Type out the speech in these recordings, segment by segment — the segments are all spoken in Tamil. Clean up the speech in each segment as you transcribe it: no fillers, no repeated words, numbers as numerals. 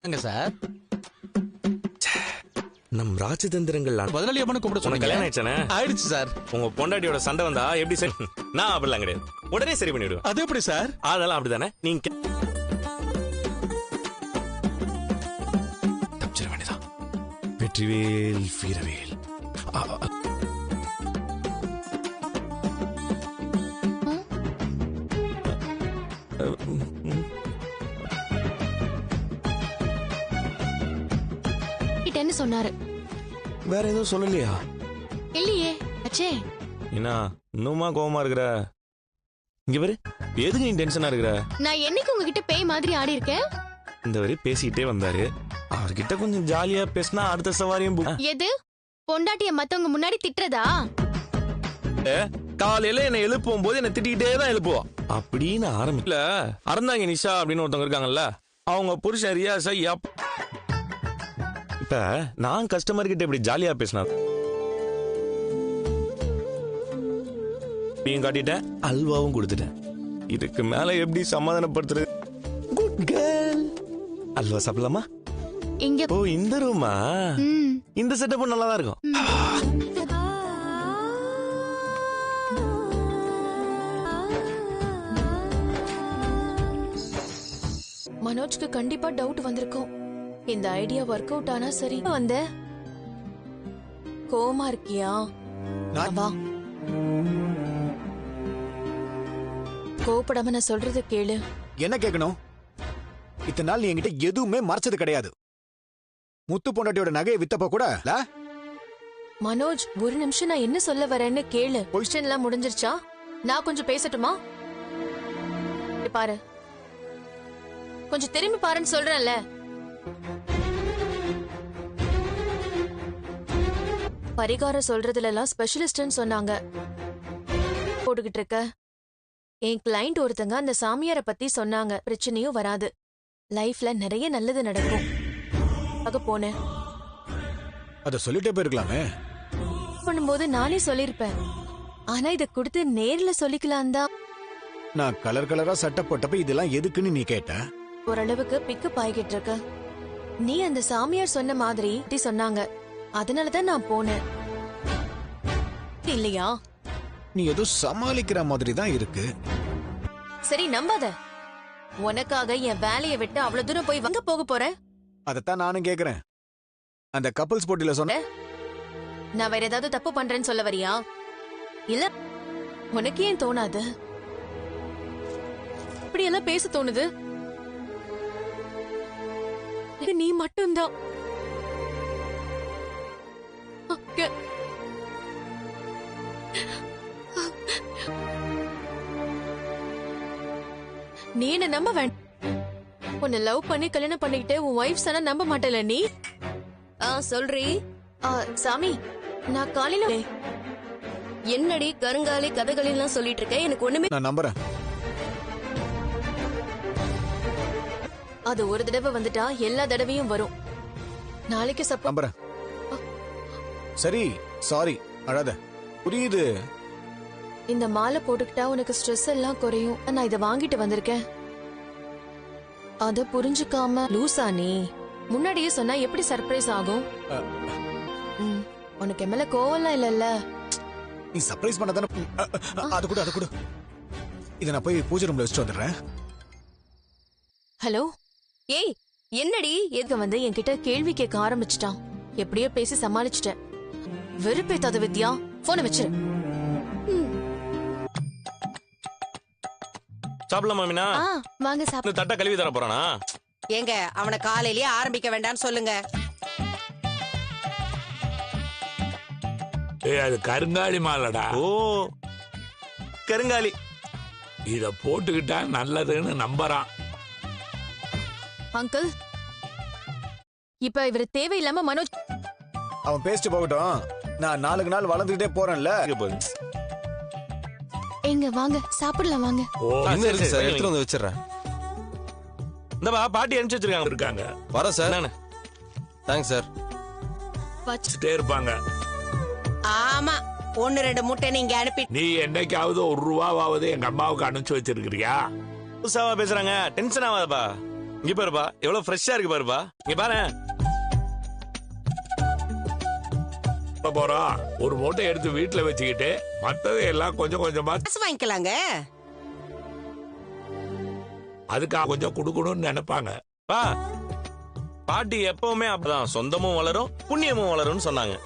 சார் நம் ராஜதந்திரங்கள் முதலாளி அம்மனு கூப்பிட சொன்னீங்க. கல்யாணம் ஆயிடுச்சானே? ஆயிடுச்சு சார். உங்க பொண்டாட்டியோட சண்டை வந்தா எப்படி சரி? நான் அப்படிலாம் கிடையாது, உடனே சரி பண்ணிடுவேன். அது எப்படி சார்? அதெல்லாம் அப்படிதானே. நீங்க தப்பிச்சிட வேண்டியதான். வெற்றிவேல் வீரவேல். என்ன சொன்னாரு? வேற எதுவும் சொல்லலையா? இல்லையே அச்சே. என்ன இன்னுமா கோவமா இருக்கிற? இங்க பாரு, எதுக்கு நீ டென்ஷனா இருக்கிற? நான் என்னைக்கு உங்ககிட்ட பேய் மாதிரி ஆடி இருக்கேன்? இந்த வரை பேசிக்கிட்டே வந்தாரு. அவர்கிட்ட கொஞ்சம் ஜாலியா பேசினா அடுத்த சவாரியும் எது? பொண்டாட்டிய மத்தவங்க முன்னாடி திட்டுறதா? காலையில என்ன எழுப்பும் போது என்ன திட்டிக்கிட்டே தான் எழுப்புவா அப்படின்னு ஆரம்பிக்கல. அறந்தாங்க நிஷா அப்படின்னு ஒருத்தவங்க இருக்காங்கல்ல, அவங்க புருஷன் ரியாஸா இப்ப நான் கஸ்டமர் கிட்ட இப்படி ஜாலியா பேசினா நீயும் காட்டிட்டேன், அல்வாவும் கொடுத்துட்டேன். இதுக்கு மேல எப்படி சமாதானப்படுத்துறது? Good girl. அல்வா சாப்பிடலாமா? இங்க. ஓ இந்த ரூமா? இந்த செட்டப் நல்லா தான் இருக்கும். மனோஜ்க்கு கண்டிப்பா டவுட் வந்திருக்கும். இந்த ஐடியா ஒர்க் அவுட் ஆனா சரி. வந்த கோமா இருக்கியா? வா, கோபப்படாம நான் சொல்றது கேளு. என்ன கேட்கணும்? இத்தனை நாள் நீ என்கிட்ட எதுவுமே மறைச்சது கிடையாது. முத்து பொண்டாட்டியோட நகையை வித்தப்ப கூட மனோஜ், ஒரு நிமிஷம் நான் என்ன சொல்ல வரேன்னு கேளு. பொசிஷன் எல்லாம் முடிஞ்சிருச்சா? நான் கொஞ்சம் பேசட்டுமா? பாரு, கொஞ்சம் திரும்பி பாருன்னு சொல்றேன்ல. பரிகாரம் சொல்றதுல எல்லாம் ஸ்பெஷலிஸ்ட்னு சொன்னாங்க. போட்டுக்கிட்டு இருக்க என் கிளைண்ட் ஒருத்தங்க அந்த சாமியாரை பத்தி சொன்னாங்க. பிரச்சனையும் வராது, லைஃப்ல நிறைய நல்லது நடக்கும். அங்க போனேன். அத சொல்லிட்டே போயிருக்கலாமே. பண்ணும்போது நானே சொல்லிருப்பேன். ஆனா இத கொடுத்து நேர்ல சொல்லிக்கலாம் தான். நான் கலர் கலரா சட்டை போட்டப்ப இதெல்லாம் எதுக்குன்னு நீ கேட்ட. ஓரளவுக்கு பிக்கப் ஆகிட்டு இருக்க. நீ அந்த சாமியார் சொன்ன மாதிரி சொன்னாங்க, அதனாலதான் நான் போனேன். இல்லையா? நீ ஏதோ சமாளிக்கிற மாதிரி தான் இருக்கு. சரி நம்பாத. உனக்காக என் வேலையை விட்டு அவ்வளவு தூரம் போய் வாங்க போக போறேன். அதத்தான் நானும் கேக்குறேன். அந்த கப்பல்ஸ் போட்டியில சொன்ன நான் வேற ஏதாவது தப்பு பண்றேன்னு சொல்ல வரியா? இல்ல, உனக்கு ஏன் தோணாது? இப்படி எல்லாம் பேச தோணுது. நீ மட்டும்தான். நீ என்ன நம்ப வேண்டாம். உன்னை லவ் பண்ணி கல்யாணம் பண்ணிக்கிட்டு உன் வைஃப் சொன்னா நம்ப மாட்டல நீ. சொல்றீ. சாமி, நான் காலையில என்னடி கருங்காலி கதைகளெல்லாம் சொல்லிட்டு இருக்க? எனக்கு ஒண்ணுமே. நான் நம்புறேன். அது ஒரு தடவை வந்துட்டா எல்லா தடவையும் வரும். நாளைக்கு நம்புறேன். சரி, சாரி, அழாத. புரியுது. இந்த மாலை போட்டுக்கிட்டா உனக்கு ஸ்ட்ரெஸ் எல்லாம் குறையும். நான் இத வாங்கிட்டு வந்திருக்கேன். அத புரிஞ்சுக்காம லூசா நீ? முன்னாடியே சொன்னா எப்படி சர்ப்ரைஸ் ஆகும்? உனக்கு எம்எல்ஏ கோவம்லாம் இல்லல்ல? நீ சர்ப்ரைஸ் பண்ணதானே. அது கூட இத நான் போய் பூஜை ரூம்ல வச்சுட்டு வந்துடுறேன். ஹலோ. ஏய், என்னடி? எதுக்கு வந்து என்கிட்ட கேள்வி கேட்க ஆரம்பிச்சிட்டான். எப்படியோ பேசி சமாளிச்சிட்டேன். வெறுப்பேத்தாத வித்யா, போனை வச்சிரு. சாப்பிடலாமா மீனா? வாங்க சாப்பிடு. தட்டை கழுவி தர போறானா? ஏங்க, அவனை காலையிலேயே ஆரம்பிக்க வேண்டாம்னு சொல்லுங்க. அது கருங்காலி மாலடா. ஓ, கருங்காலி. இத போட்டுக்கிட்டா நல்லதுன்னு நம்பறான். அங்கிள், இப்ப இவரு தேவையில்லாம மனோஜ். அவன் பேசிட்டு போகட்டும். நான் 4 நாள் வளர்ந்துகிட்டே போறேன்ல. எங்க வாங்க சாப்பிடலாம் வாங்க. எடுத்து வந்து வச்சிடறேன். இந்த பாட்டி அனுப்பிச்சு வச்சிருக்காங்க. வர சார். Thanks sir. வச்சுட்டே இருப்பாங்க. ஆமா, 1-2 முட்டை நீங்க அனுப்பி. நீ என்னைக்காவது 1 ரூபாவது எங்க அம்மாவுக்கு அனுப்பிச்சு வச்சிருக்கிறியா? புதுசாவா பேசுறாங்க, டென்ஷன் ஆகாதப்பா. இங்க பாருப்பா எவ்வளவு ஃப்ரெஷ்ஷா இருக்கு பாருப்பா இங்க பாரு. போறோம் ஒரு மூட்டை எடுத்து வீட்டுல வச்சுக்கிட்டு மத்ததை எல்லாம் கொஞ்சம் கொஞ்சமா காசு வாங்கிக்கலாங்க. அதுக்கு கொஞ்சம் குடுக்கணும்னு நினைப்பாங்க. பா பாட்டி எப்பவுமே அப்பதான் சொந்தமும் வளரும் புண்ணியமும் வளரும்னு சொன்னாங்க.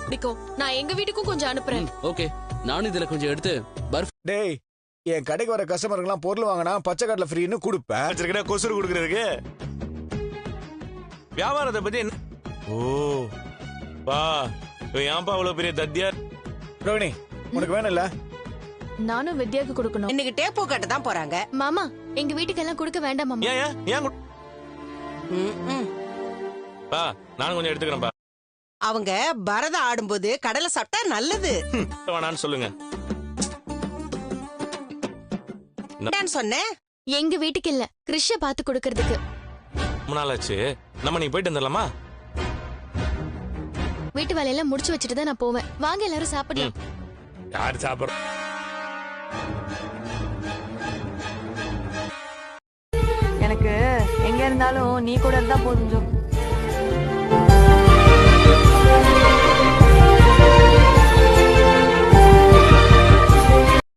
பிடிக்கும். நான் எங்க வீட்டுக்கும் கொஞ்சம் அனுப்புறேன். ஓகே, நானும் இதுல கொஞ்சம் எடுத்து பர்ஃபி. டேய், என் கடைக்கு வர கஸ்டமருக்குலாம் பொருள் வாங்கினா பச்சை கடலை ஃப்ரீன்னு கொடுப்பேன். வச்சிருக்கிற கொசுறு கொடுக்கறதுக்கு வியாபாரத்தை பத்தி என்ன? ஓ பா இவன் ஏன்பா அவ்வளவு பெரிய தத்தியா? ரோகிணி, உனக்கு வேணும் இல்ல? நானும் வித்யாக்கு கொடுக்கணும். இன்னைக்கு டேப்போ கட்ட தான் போறாங்க. மாமா எங்க வீட்டுக்கெல்லாம் கொடுக்க வேண்டாம் மாமா. ஏன் ஏன் ஏன் கொடு- ம்ம். பா நானும் கொஞ்சம் எடுத்துக்கிறேன்ப்பா. அவங்க பரதம் ஆடும்போது கடலை சாப்பிட்டா நல்லது. வேணான்னு சொல்லுங்க. என்னன்னு சொன்னேன்? எங்க வீட்டுக்கு இல்ல, கிறிஷ பாத்து கொடுக்கறதுக்கு. ரொம்ப நாள் ஆச்சு. நம்ம நீ போயிட்டு வந்துடலாமா? வீட்டு வேலையெல்லாம் முடிச்சு வச்சுட்டு தான் நான் போவேன். வாங்க எல்லாரும் சாப்பிடலாம். யார் சாப்பிடுற? எனக்கு எங்க இருந்தாலும் நீ கூட இருந்தா போதும் ஜோ.